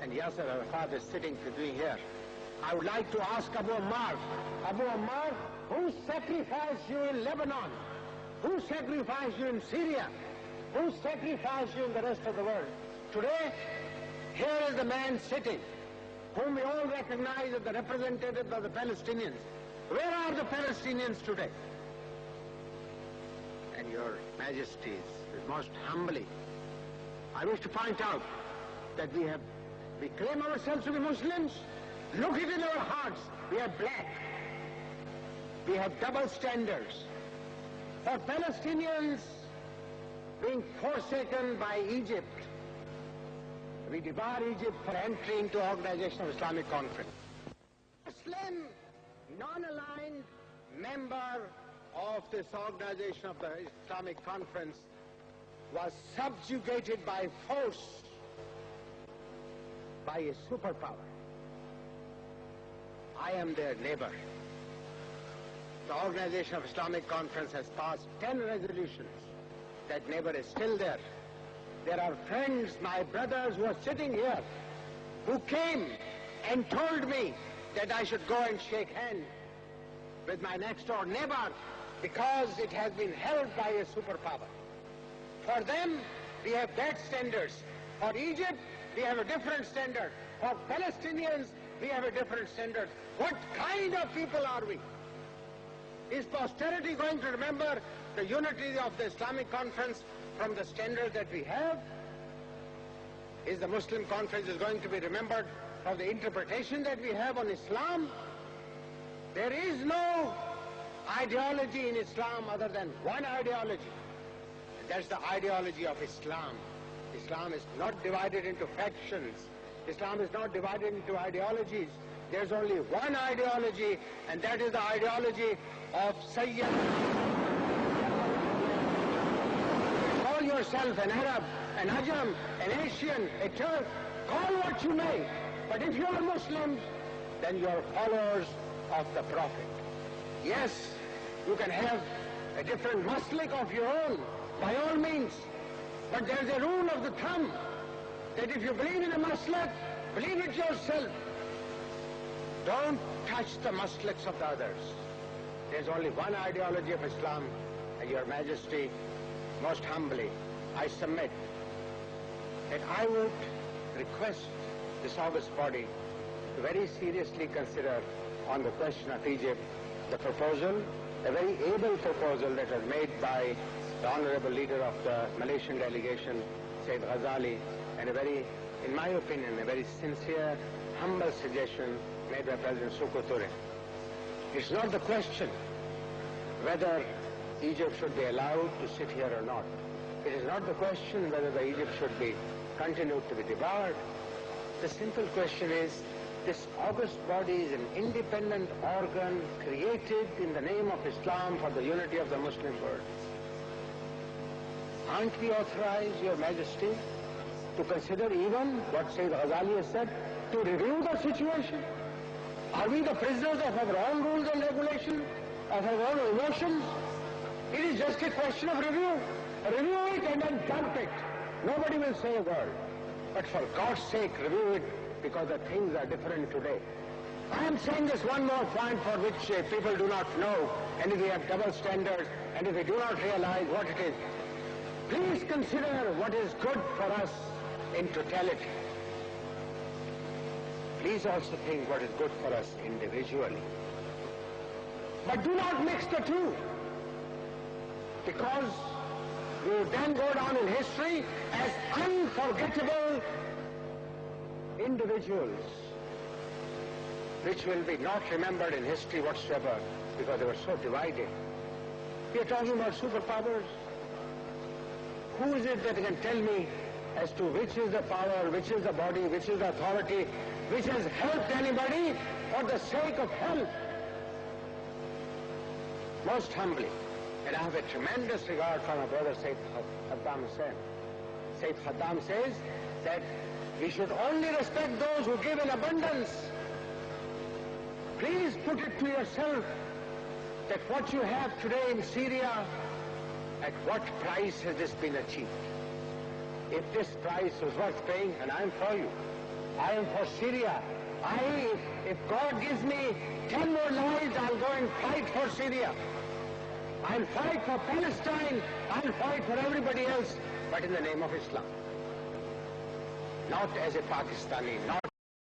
and Yasser Arafat is sitting with me here. I would like to ask Abu Ammar, who sacrificed you in Lebanon? Who sacrificed you in Syria? Who sacrificed you in the rest of the world? Today, here is the man sitting, whom we all recognize as the representative of the Palestinians. Where are the Palestinians today? And Your Majesties, most humbly, I wish to point out that we claim ourselves to be Muslims. Look it in our hearts. We are black. We have double standards. For Palestinians being forsaken by Egypt, we debar Egypt for entry into Organization of Islamic Conference. Muslim, non-aligned member of this Organization of the Islamic Conference was subjugated by force by a superpower. I am their neighbor. The Organization of Islamic Conference has passed 10 resolutions. That neighbor is still there. There are friends, my brothers, who are sitting here, who came and told me that I should go and shake hands with my next door neighbor because it has been held by a superpower. For them, we have that standards. For Egypt, we have a different standard. For Palestinians, we have a different standard. What kind of people are we? Is posterity going to remember the unity of the Islamic Conference from the standards that we have? Is the Muslim Conference going to be remembered for the interpretation that we have on Islam? There is no ideology in Islam other than one ideology. And that's the ideology of Islam. Islam is not divided into factions. Islam is not divided into ideologies. There's only one ideology, and that is the ideology of Sayyid. Call yourself an Arab, an Ajam, an Asian, a Turk, call what you may. But if you're Muslims, then you're followers of the Prophet. Yes, you can have a different maslik of your own, by all means. But there's a rule of the thumb, that if you believe in a maslik, believe it yourself. Don't touch the masliks of the others. There's only one ideology of Islam, and Your Majesty, most humbly, I submit that I would request this august body to very seriously consider on the question of Egypt the proposal, a very able proposal that was made by the honorable leader of the Malaysian delegation, Sayyid Ghazali, and a very, in my opinion, a very sincere, humble suggestion made by President Suko Ture. It's not the question whether Egypt should be allowed to sit here or not. It is not the question whether the Egypt should be continued to be devoured. The simple question is, this august body is an independent organ created in the name of Islam for the unity of the Muslim world. Aren't we authorized, Your Majesty, to consider even what Sayyid Ghazali has said, to review the situation? Are we the prisoners of our own rules and regulations, of our own emotions? It is just a question of review. Review it and then dump it. Nobody will say a word. But for God's sake, review it, because the things are different today. I am saying this one more point for which people do not know, and if we have double standards, and if we do not realize what it is. Please consider what is good for us in totality. Please also think what is good for us individually. But do not mix the two, because we will then go down in history as unforgettable individuals, which will be not remembered in history whatsoever because they were so divided. We are talking about superpowers. Who is it that can tell me as to which is the power, which is the body, which is the authority, which has helped anybody for the sake of help? Most humbly, and I have a tremendous regard for my brother Sayyid Khaddam Hussain. Sayyid Khaddam says that we should only respect those who give in abundance. Please put it to yourself that what you have today in Syria, at what price has this been achieved? If this price was worth paying, and I'm for you, I am for Syria. If God gives me 10 more lives, I'll go and fight for Syria. I'll fight for Palestine. I'll fight for everybody else, but in the name of Islam. Not as a Pakistani, not